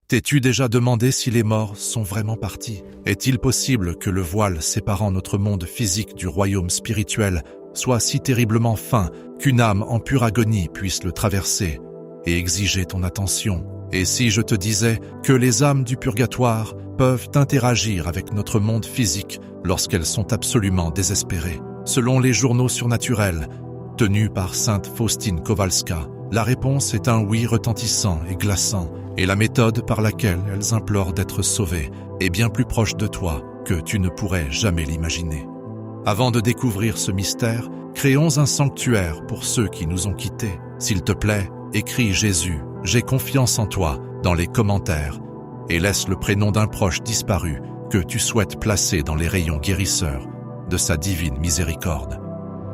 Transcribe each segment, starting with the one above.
T'es-tu déjà demandé si les morts sont vraiment partis? Est-il possible que le voile séparant notre monde physique du royaume spirituel soit si terriblement fin qu'une âme en pure agonie puisse le traverser et exiger ton attention? Et si je te disais que les âmes du purgatoire peuvent interagir avec notre monde physique lorsqu'elles sont absolument désespérées? Selon les journaux surnaturels tenus par Sainte Faustine Kowalska, la réponse est un oui retentissant et glaçant, et la méthode par laquelle elles implorent d'être sauvées est bien plus proche de toi que tu ne pourrais jamais l'imaginer. Avant de découvrir ce mystère, créons un sanctuaire pour ceux qui nous ont quittés. S'il te plaît, écris Jésus, j'ai confiance en toi dans les commentaires et laisse le prénom d'un proche disparu que tu souhaites placer dans les rayons guérisseurs de sa divine miséricorde.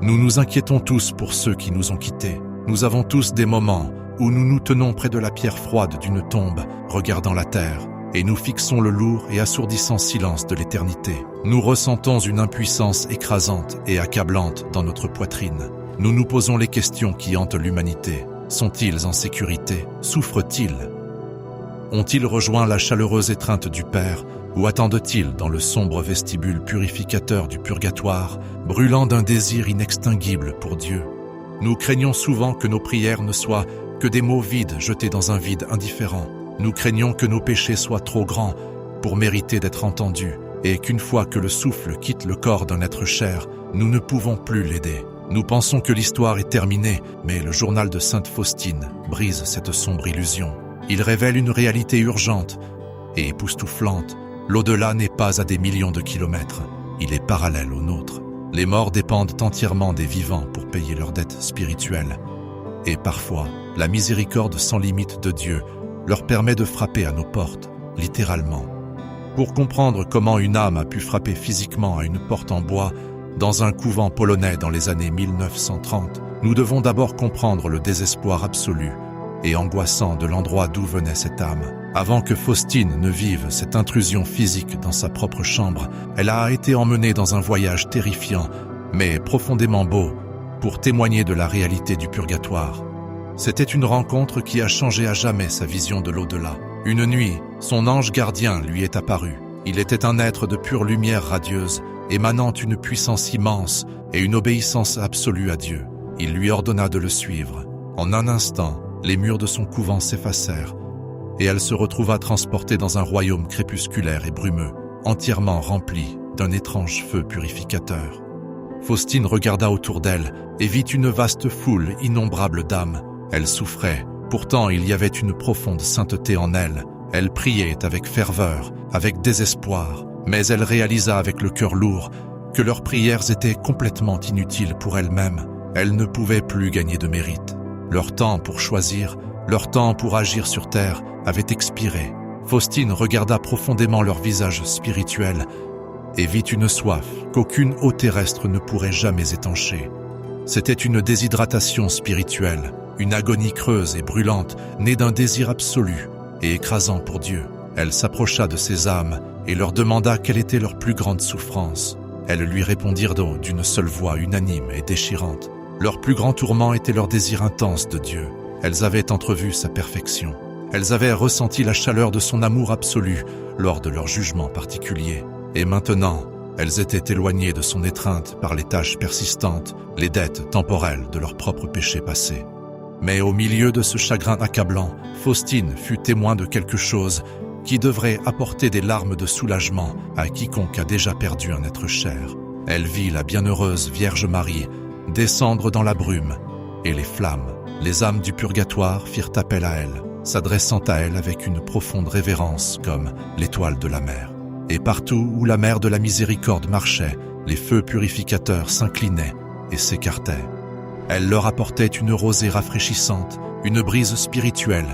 Nous nous inquiétons tous pour ceux qui nous ont quittés. Nous avons tous des moments où nous nous tenons près de la pierre froide d'une tombe, regardant la terre, et nous fixons le lourd et assourdissant silence de l'éternité. Nous ressentons une impuissance écrasante et accablante dans notre poitrine. Nous nous posons les questions qui hantent l'humanité. Sont-ils en sécurité? Souffrent-ils? Ont-ils rejoint la chaleureuse étreinte du Père, ou attendent-ils dans le sombre vestibule purificateur du purgatoire, brûlant d'un désir inextinguible pour Dieu? Nous craignons souvent que nos prières ne soient que des mots vides jetés dans un vide indifférent. Nous craignons que nos péchés soient trop grands pour mériter d'être entendus, et qu'une fois que le souffle quitte le corps d'un être cher, nous ne pouvons plus l'aider. Nous pensons que l'histoire est terminée, mais le journal de Sainte Faustine brise cette sombre illusion. Il révèle une réalité urgente et époustouflante. L'au-delà n'est pas à des millions de kilomètres, il est parallèle au nôtre. Les morts dépendent entièrement des vivants pour payer leurs dettes spirituelles. Et parfois, la miséricorde sans limite de Dieu leur permet de frapper à nos portes, littéralement. Pour comprendre comment une âme a pu frapper physiquement à une porte en bois dans un couvent polonais dans les années 1930, nous devons d'abord comprendre le désespoir absolu et angoissant de l'endroit d'où venait cette âme. Avant que Faustine ne vive cette intrusion physique dans sa propre chambre, elle a été emmenée dans un voyage terrifiant, mais profondément beau, pour témoigner de la réalité du purgatoire. C'était une rencontre qui a changé à jamais sa vision de l'au-delà. Une nuit, son ange gardien lui est apparu. Il était un être de pure lumière radieuse, émanant une puissance immense et une obéissance absolue à Dieu. Il lui ordonna de le suivre. En un instant, les murs de son couvent s'effacèrent, et elle se retrouva transportée dans un royaume crépusculaire et brumeux, entièrement rempli d'un étrange feu purificateur. Faustine regarda autour d'elle et vit une vaste foule innombrable d'âmes. Elle souffrait, pourtant il y avait une profonde sainteté en elle. Elle priait avec ferveur, avec désespoir, mais elle réalisa avec le cœur lourd que leurs prières étaient complètement inutiles pour elle-même. Elle ne pouvait plus gagner de mérite. Leur temps pour choisir, leur temps pour agir sur terre avait expiré. Faustine regarda profondément leur visage spirituel et vit une soif qu'aucune eau terrestre ne pourrait jamais étancher. C'était une déshydratation spirituelle, une agonie creuse et brûlante, née d'un désir absolu et écrasant pour Dieu. Elle s'approcha de ces âmes et leur demanda quelle était leur plus grande souffrance. Elles lui répondirent d'une seule voix unanime et déchirante. Leur plus grand tourment était leur désir intense de Dieu. Elles avaient entrevu sa perfection. Elles avaient ressenti la chaleur de son amour absolu lors de leur jugement particulier. Et maintenant, elles étaient éloignées de son étreinte par les tâches persistantes, les dettes temporelles de leurs propres péchés passés. Mais au milieu de ce chagrin accablant, Faustine fut témoin de quelque chose qui devrait apporter des larmes de soulagement à quiconque a déjà perdu un être cher. Elle vit la bienheureuse Vierge Marie descendre dans la brume et les flammes. Les âmes du purgatoire firent appel à elle, s'adressant à elle avec une profonde révérence comme l'étoile de la mer. Et partout où la mer de la miséricorde marchait, les feux purificateurs s'inclinaient et s'écartaient. Elle leur apportait une rosée rafraîchissante, une brise spirituelle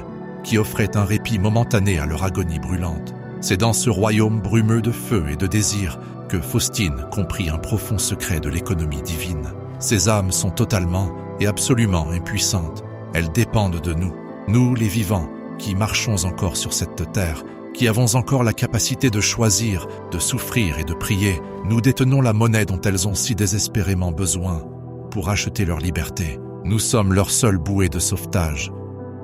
qui offrait un répit momentané à leur agonie brûlante. C'est dans ce royaume brumeux de feu et de désir que Faustine comprit un profond secret de l'économie divine. Ces âmes sont totalement et absolument impuissantes. Elles dépendent de nous, nous les vivants, qui marchons encore sur cette terre, qui avons encore la capacité de choisir, de souffrir et de prier. Nous détenons la monnaie dont elles ont si désespérément besoin pour acheter leur liberté. Nous sommes leur seule bouée de sauvetage.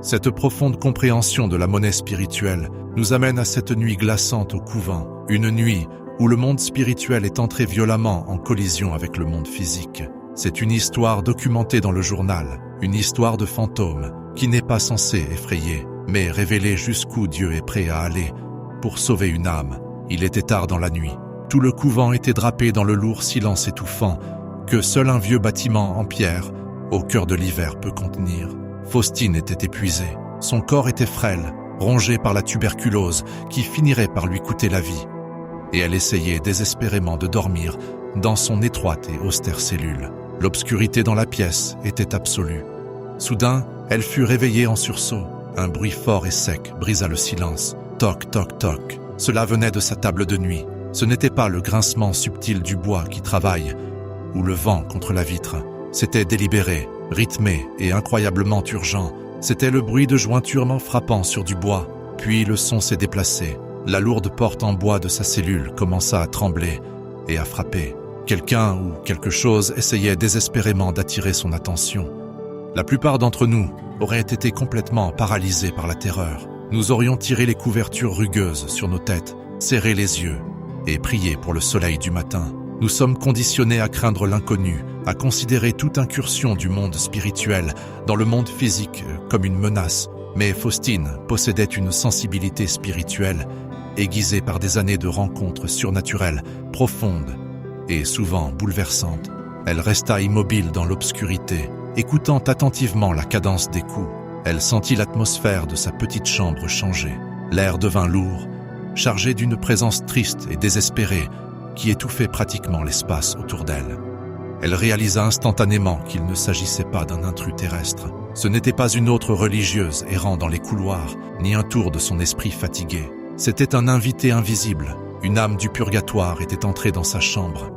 Cette profonde compréhension de la monnaie spirituelle nous amène à cette nuit glaçante au couvent, une nuit où le monde spirituel est entré violemment en collision avec le monde physique. C'est une histoire documentée dans le journal, une histoire de fantôme qui n'est pas censée effrayer, mais révéler jusqu'où Dieu est prêt à aller pour sauver une âme. Il était tard dans la nuit. Tout le couvent était drapé dans le lourd silence étouffant que seul un vieux bâtiment en pierre, au cœur de l'hiver, peut contenir. Faustine était épuisée. Son corps était frêle, rongé par la tuberculose qui finirait par lui coûter la vie. Et elle essayait désespérément de dormir dans son étroite et austère cellule. L'obscurité dans la pièce était absolue. Soudain, elle fut réveillée en sursaut. Un bruit fort et sec brisa le silence. Toc, toc, toc. Cela venait de sa table de nuit. Ce n'était pas le grincement subtil du bois qui travaille, ou le vent contre la vitre. C'était délibéré, rythmé et incroyablement urgent. C'était le bruit de jointurement frappant sur du bois. Puis le son s'est déplacé. La lourde porte en bois de sa cellule commença à trembler et à frapper. Quelqu'un ou quelque chose essayait désespérément d'attirer son attention. La plupart d'entre nous auraient été complètement paralysés par la terreur. Nous aurions tiré les couvertures rugueuses sur nos têtes, serré les yeux et prié pour le soleil du matin. Nous sommes conditionnés à craindre l'inconnu, à considérer toute incursion du monde spirituel dans le monde physique comme une menace. Mais Faustine possédait une sensibilité spirituelle aiguisée par des années de rencontres surnaturelles, profondes et souvent bouleversantes. Elle resta immobile dans l'obscurité, écoutant attentivement la cadence des coups. Elle sentit l'atmosphère de sa petite chambre changer. L'air devint lourd, chargé d'une présence triste et désespérée qui étouffait pratiquement l'espace autour d'elle. Elle réalisa instantanément qu'il ne s'agissait pas d'un intrus terrestre. Ce n'était pas une autre religieuse errant dans les couloirs, ni un tour de son esprit fatigué. C'était un invité invisible. Une âme du purgatoire était entrée dans sa chambre.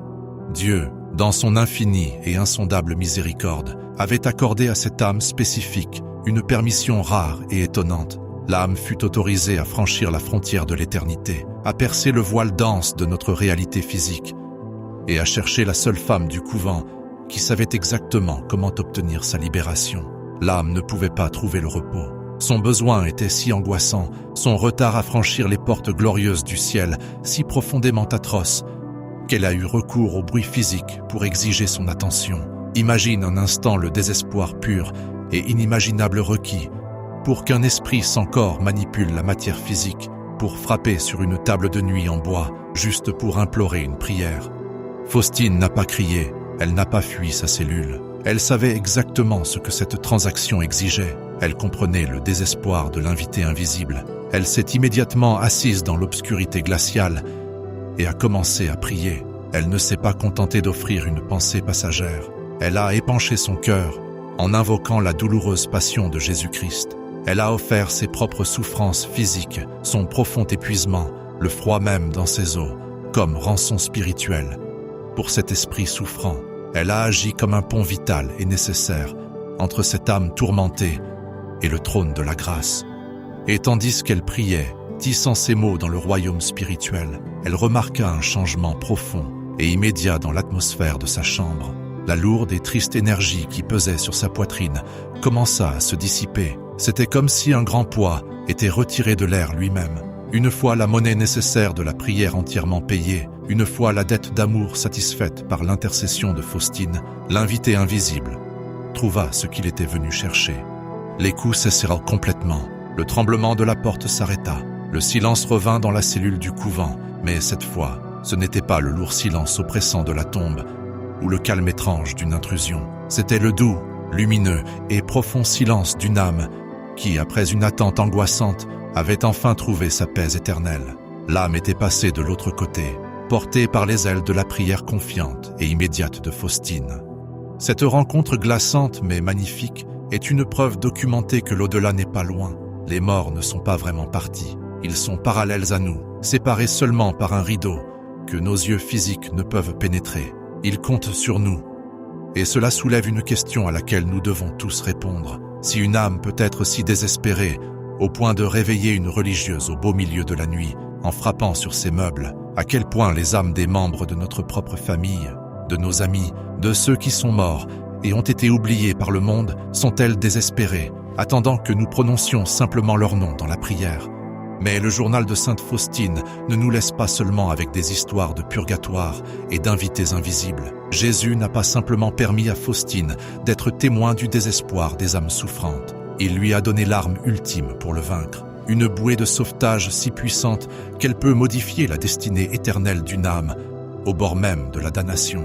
Dieu, dans son infinie et insondable miséricorde, avait accordé à cette âme spécifique une permission rare et étonnante. L'âme fut autorisée à franchir la frontière de l'éternité, à percer le voile dense de notre réalité physique et à chercher la seule femme du couvent qui savait exactement comment obtenir sa libération. L'âme ne pouvait pas trouver le repos. Son besoin était si angoissant, son retard à franchir les portes glorieuses du ciel si profondément atroce, qu'elle a eu recours au bruit physique pour exiger son attention. Imagine un instant le désespoir pur et inimaginable requis pour qu'un esprit sans corps manipule la matière physique, pour frapper sur une table de nuit en bois, juste pour implorer une prière. Faustine n'a pas crié, elle n'a pas fui sa cellule. Elle savait exactement ce que cette transaction exigeait. Elle comprenait le désespoir de l'invité invisible. Elle s'est immédiatement assise dans l'obscurité glaciale et a commencé à prier. Elle ne s'est pas contentée d'offrir une pensée passagère. Elle a épanché son cœur en invoquant la douloureuse passion de Jésus-Christ. Elle a offert ses propres souffrances physiques, son profond épuisement, le froid même dans ses os, comme rançon spirituelle. Pour cet esprit souffrant, elle a agi comme un pont vital et nécessaire entre cette âme tourmentée et le trône de la grâce. Et tandis qu'elle priait, tissant ses mots dans le royaume spirituel, elle remarqua un changement profond et immédiat dans l'atmosphère de sa chambre. La lourde et triste énergie qui pesait sur sa poitrine commença à se dissiper. C'était comme si un grand poids était retiré de l'air lui-même. Une fois la monnaie nécessaire de la prière entièrement payée, une fois la dette d'amour satisfaite par l'intercession de Faustine, l'invité invisible trouva ce qu'il était venu chercher. Les coups cessèrent complètement. Le tremblement de la porte s'arrêta. Le silence revint dans la cellule du couvent, mais cette fois, ce n'était pas le lourd silence oppressant de la tombe ou le calme étrange d'une intrusion. C'était le doux, lumineux et profond silence d'une âme qui, après une attente angoissante, avait enfin trouvé sa paix éternelle. L'âme était passée de l'autre côté, portée par les ailes de la prière confiante et immédiate de Faustine. Cette rencontre glaçante mais magnifique est une preuve documentée que l'au-delà n'est pas loin. Les morts ne sont pas vraiment partis. Ils sont parallèles à nous, séparés seulement par un rideau que nos yeux physiques ne peuvent pénétrer. Ils comptent sur nous. Et cela soulève une question à laquelle nous devons tous répondre. Si une âme peut être si désespérée au point de réveiller une religieuse au beau milieu de la nuit en frappant sur ses meubles, à quel point les âmes des membres de notre propre famille, de nos amis, de ceux qui sont morts et ont été oubliés par le monde sont-elles désespérées attendant que nous prononcions simplement leur nom dans la prière. Mais le journal de Sainte Faustine ne nous laisse pas seulement avec des histoires de purgatoire et d'invités invisibles. Jésus n'a pas simplement permis à Faustine d'être témoin du désespoir des âmes souffrantes. Il lui a donné l'arme ultime pour le vaincre. Une bouée de sauvetage si puissante qu'elle peut modifier la destinée éternelle d'une âme, au bord même de la damnation.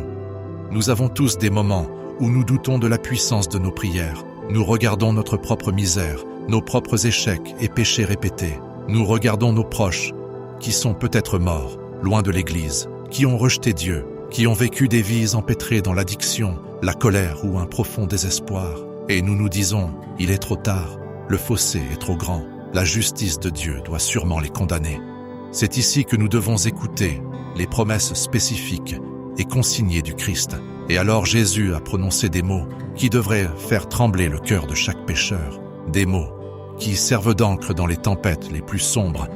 Nous avons tous des moments où nous doutons de la puissance de nos prières. Nous regardons notre propre misère, nos propres échecs et péchés répétés. Nous regardons nos proches, qui sont peut-être morts, loin de l'Église, qui ont rejeté Dieu, qui ont vécu des vies empêtrées dans l'addiction, la colère ou un profond désespoir. Et nous nous disons, il est trop tard, le fossé est trop grand, la justice de Dieu doit sûrement les condamner. C'est ici que nous devons écouter les promesses spécifiques et consignées du Christ. Et alors Jésus a prononcé des mots qui devraient faire trembler le cœur de chaque pécheur, des mots qui servent d'encre dans les tempêtes les plus sombres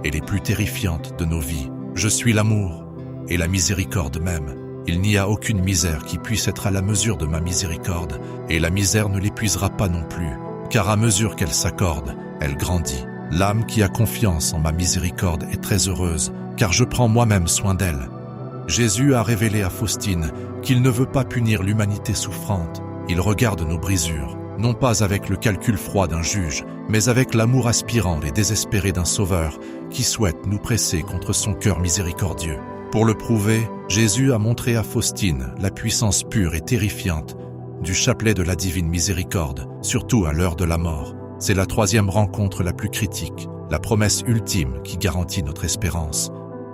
et les plus terrifiantes de nos vies. Je suis l'amour et la miséricorde même. Il n'y a aucune misère qui puisse être à la mesure de ma miséricorde, et la misère ne l'épuisera pas non plus, car à mesure qu'elle s'accorde, elle grandit. L'âme qui a confiance en ma miséricorde est très heureuse, car je prends moi-même soin d'elle. Jésus a révélé à Faustine qu'il ne veut pas punir l'humanité souffrante. Il regarde nos brisures, non pas avec le calcul froid d'un juge, mais avec l'amour aspirant et désespéré d'un sauveur qui souhaite nous presser contre son cœur miséricordieux. Pour le prouver, Jésus a montré à Faustine la puissance pure et terrifiante du chapelet de la divine miséricorde, surtout à l'heure de la mort. C'est la troisième rencontre la plus critique, la promesse ultime qui garantit notre espérance.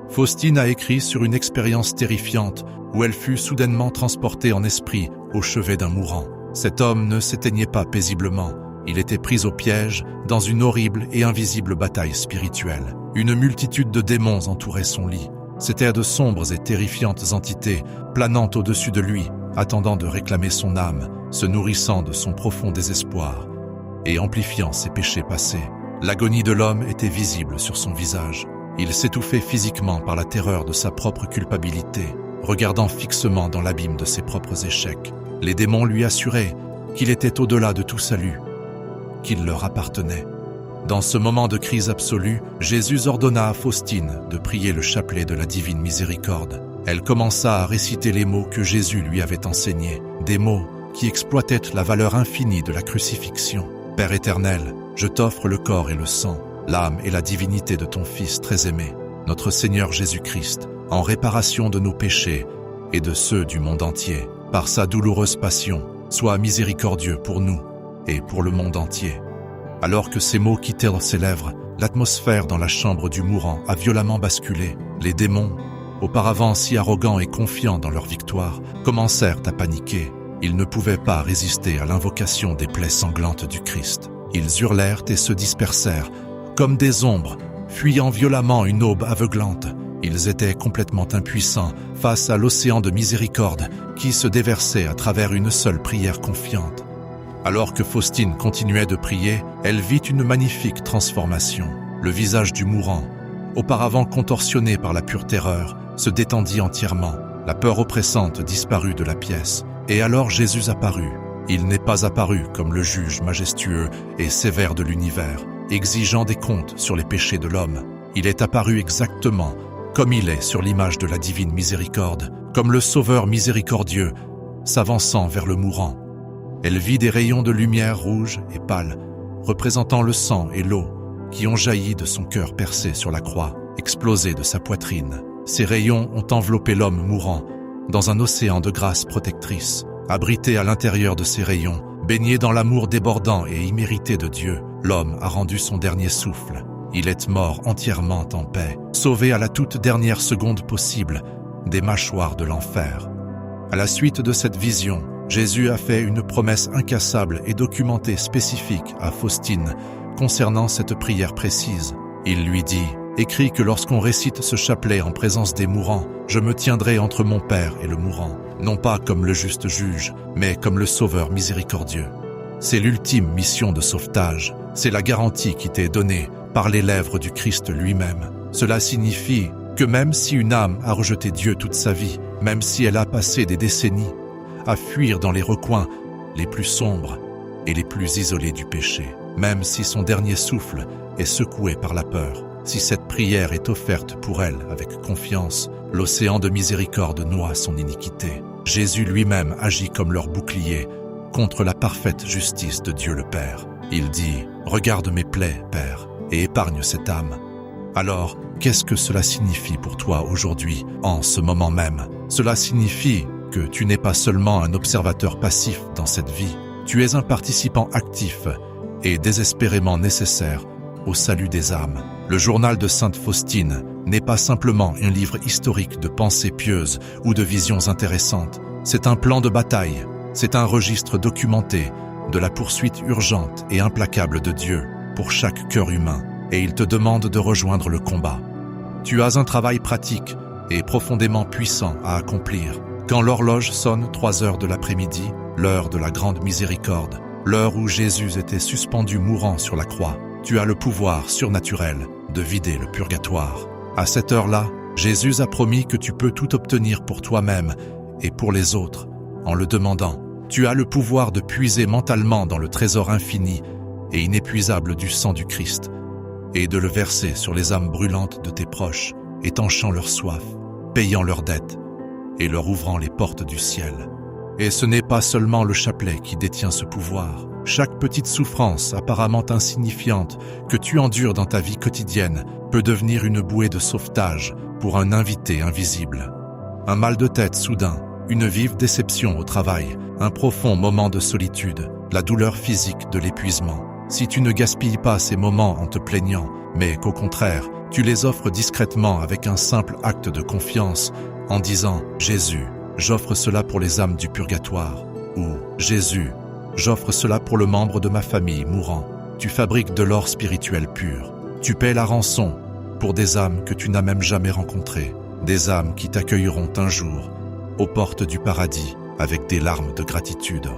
Faustine a écrit sur une expérience terrifiante où elle fut soudainement transportée en esprit au chevet d'un mourant. Cet homme ne s'éteignait pas paisiblement. Il était pris au piège dans une horrible et invisible bataille spirituelle. Une multitude de démons entourait son lit. C'étaient de sombres et terrifiantes entités planant au-dessus de lui, attendant de réclamer son âme, se nourrissant de son profond désespoir et amplifiant ses péchés passés. L'agonie de l'homme était visible sur son visage. Il s'étouffait physiquement par la terreur de sa propre culpabilité, regardant fixement dans l'abîme de ses propres échecs. Les démons lui assuraient qu'il était au-delà de tout salut, qu'il leur appartenait. Dans ce moment de crise absolue, Jésus ordonna à Faustine de prier le chapelet de la divine miséricorde. Elle commença à réciter les mots que Jésus lui avait enseignés, des mots qui exploitaient la valeur infinie de la crucifixion. « Père éternel, je t'offre le corps et le sang, l'âme et la divinité de ton Fils très aimé, notre Seigneur Jésus-Christ, en réparation de nos péchés et de ceux du monde entier. Par sa douloureuse passion, sois miséricordieux pour nous et pour le monde entier. » Alors que ces mots quittèrent ses lèvres, l'atmosphère dans la chambre du mourant a violemment basculé. Les démons, auparavant si arrogants et confiants dans leur victoire, commencèrent à paniquer. Ils ne pouvaient pas résister à l'invocation des plaies sanglantes du Christ. Ils hurlèrent et se dispersèrent, comme des ombres, fuyant violemment une aube aveuglante. Ils étaient complètement impuissants face à l'océan de miséricorde qui se déversait à travers une seule prière confiante. Alors que Faustine continuait de prier, elle vit une magnifique transformation. Le visage du mourant, auparavant contorsionné par la pure terreur, se détendit entièrement. La peur oppressante disparut de la pièce. Et alors Jésus apparut. Il n'est pas apparu comme le juge majestueux et sévère de l'univers, exigeant des comptes sur les péchés de l'homme. Il est apparu exactement comme il est sur l'image de la divine miséricorde, comme le sauveur miséricordieux, s'avançant vers le mourant. Elle vit des rayons de lumière rouge et pâle, représentant le sang et l'eau, qui ont jailli de son cœur percé sur la croix, explosé de sa poitrine. Ces rayons ont enveloppé l'homme mourant dans un océan de grâce protectrice. Abrité à l'intérieur de ces rayons, baigné dans l'amour débordant et immérité de Dieu, l'homme a rendu son dernier souffle. Il est mort entièrement en paix, sauvé à la toute dernière seconde possible des mâchoires de l'enfer. À la suite de cette vision, Jésus a fait une promesse incassable et documentée spécifique à Faustine concernant cette prière précise. Il lui dit « Écris que lorsqu'on récite ce chapelet en présence des mourants, je me tiendrai entre mon Père et le mourant, non pas comme le juste juge, mais comme le sauveur miséricordieux. » C'est l'ultime mission de sauvetage, c'est la garantie qui t'est donnée par les lèvres du Christ lui-même. Cela signifie que même si une âme a rejeté Dieu toute sa vie, même si elle a passé des décennies à fuir dans les recoins les plus sombres, et les plus isolés du péché. Même si son dernier souffle est secoué par la peur, si cette prière est offerte pour elle avec confiance, l'océan de miséricorde noie son iniquité. Jésus lui-même agit comme leur bouclier contre la parfaite justice de Dieu le Père. Il dit « Regarde mes plaies, Père, et épargne cette âme ». Alors, qu'est-ce que cela signifie pour toi aujourd'hui, en ce moment même? Cela signifie que tu n'es pas seulement un observateur passif dans cette vie, tu es un participant actif et désespérément nécessaire au salut des âmes. Le journal de Sainte Faustine n'est pas simplement un livre historique de pensées pieuses ou de visions intéressantes, c'est un plan de bataille, c'est un registre documenté de la poursuite urgente et implacable de Dieu pour chaque cœur humain, et il te demande de rejoindre le combat. Tu as un travail pratique et profondément puissant à accomplir. Quand l'horloge sonne 3 heures de l'après-midi, l'heure de la grande miséricorde, l'heure où Jésus était suspendu mourant sur la croix, tu as le pouvoir surnaturel de vider le purgatoire. À cette heure-là, Jésus a promis que tu peux tout obtenir pour toi-même et pour les autres en le demandant. Tu as le pouvoir de puiser mentalement dans le trésor infini et inépuisable du sang du Christ et de le verser sur les âmes brûlantes de tes proches, étanchant leur soif, payant leurs dettes et leur ouvrant les portes du ciel. Et ce n'est pas seulement le chapelet qui détient ce pouvoir. Chaque petite souffrance apparemment insignifiante que tu endures dans ta vie quotidienne peut devenir une bouée de sauvetage pour un invité invisible. Un mal de tête soudain, une vive déception au travail, un profond moment de solitude, la douleur physique de l'épuisement. Si tu ne gaspilles pas ces moments en te plaignant, mais qu'au contraire, tu les offres discrètement avec un simple acte de confiance, en disant « Jésus, j'offre cela pour les âmes du purgatoire » ou « Jésus, j'offre cela pour le membre de ma famille mourant », tu fabriques de l'or spirituel pur. Tu paies la rançon pour des âmes que tu n'as même jamais rencontrées, des âmes qui t'accueilleront un jour aux portes du paradis avec des larmes de gratitude.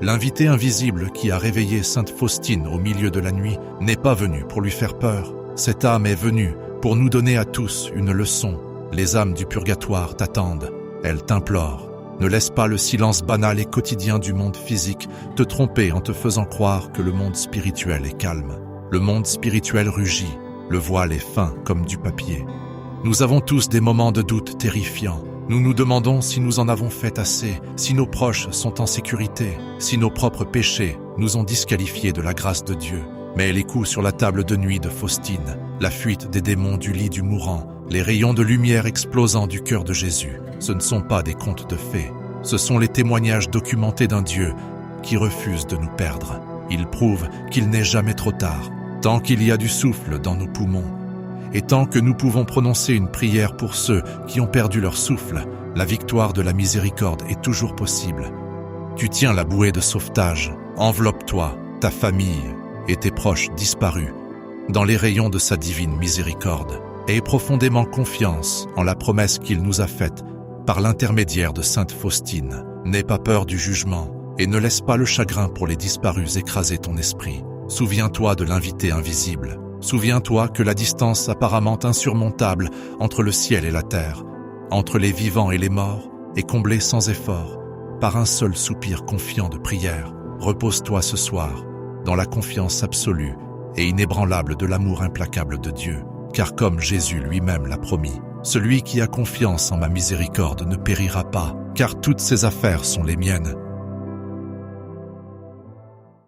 L'invité invisible qui a réveillé Sainte Faustine au milieu de la nuit n'est pas venu pour lui faire peur. Cette âme est venue pour nous donner à tous une leçon. Les âmes du purgatoire t'attendent, elles t'implorent. Ne laisse pas le silence banal et quotidien du monde physique te tromper en te faisant croire que le monde spirituel est calme. Le monde spirituel rugit, le voile est fin comme du papier. Nous avons tous des moments de doute terrifiants. Nous nous demandons si nous en avons fait assez, si nos proches sont en sécurité, si nos propres péchés nous ont disqualifiés de la grâce de Dieu. Mais les coups sur la table de nuit de Faustine, la fuite des démons du lit du mourant, les rayons de lumière explosant du cœur de Jésus, ce ne sont pas des contes de fées. Ce sont les témoignages documentés d'un Dieu qui refuse de nous perdre. Ils prouvent qu'il n'est jamais trop tard, tant qu'il y a du souffle dans nos poumons. Et tant que nous pouvons prononcer une prière pour ceux qui ont perdu leur souffle, la victoire de la miséricorde est toujours possible. Tu tiens la bouée de sauvetage, enveloppe-toi, ta famille et tes proches disparus dans les rayons de sa divine miséricorde. Aie profondément confiance en la promesse qu'il nous a faite par l'intermédiaire de Sainte Faustine. N'aie pas peur du jugement et ne laisse pas le chagrin pour les disparus écraser ton esprit. Souviens-toi de l'invité invisible. Souviens-toi que la distance apparemment insurmontable entre le ciel et la terre, entre les vivants et les morts, est comblée sans effort par un seul soupir confiant de prière. Repose-toi ce soir dans la confiance absolue et inébranlable de l'amour implacable de Dieu, car comme Jésus lui-même l'a promis, celui qui a confiance en ma miséricorde ne périra pas, car toutes ses affaires sont les miennes.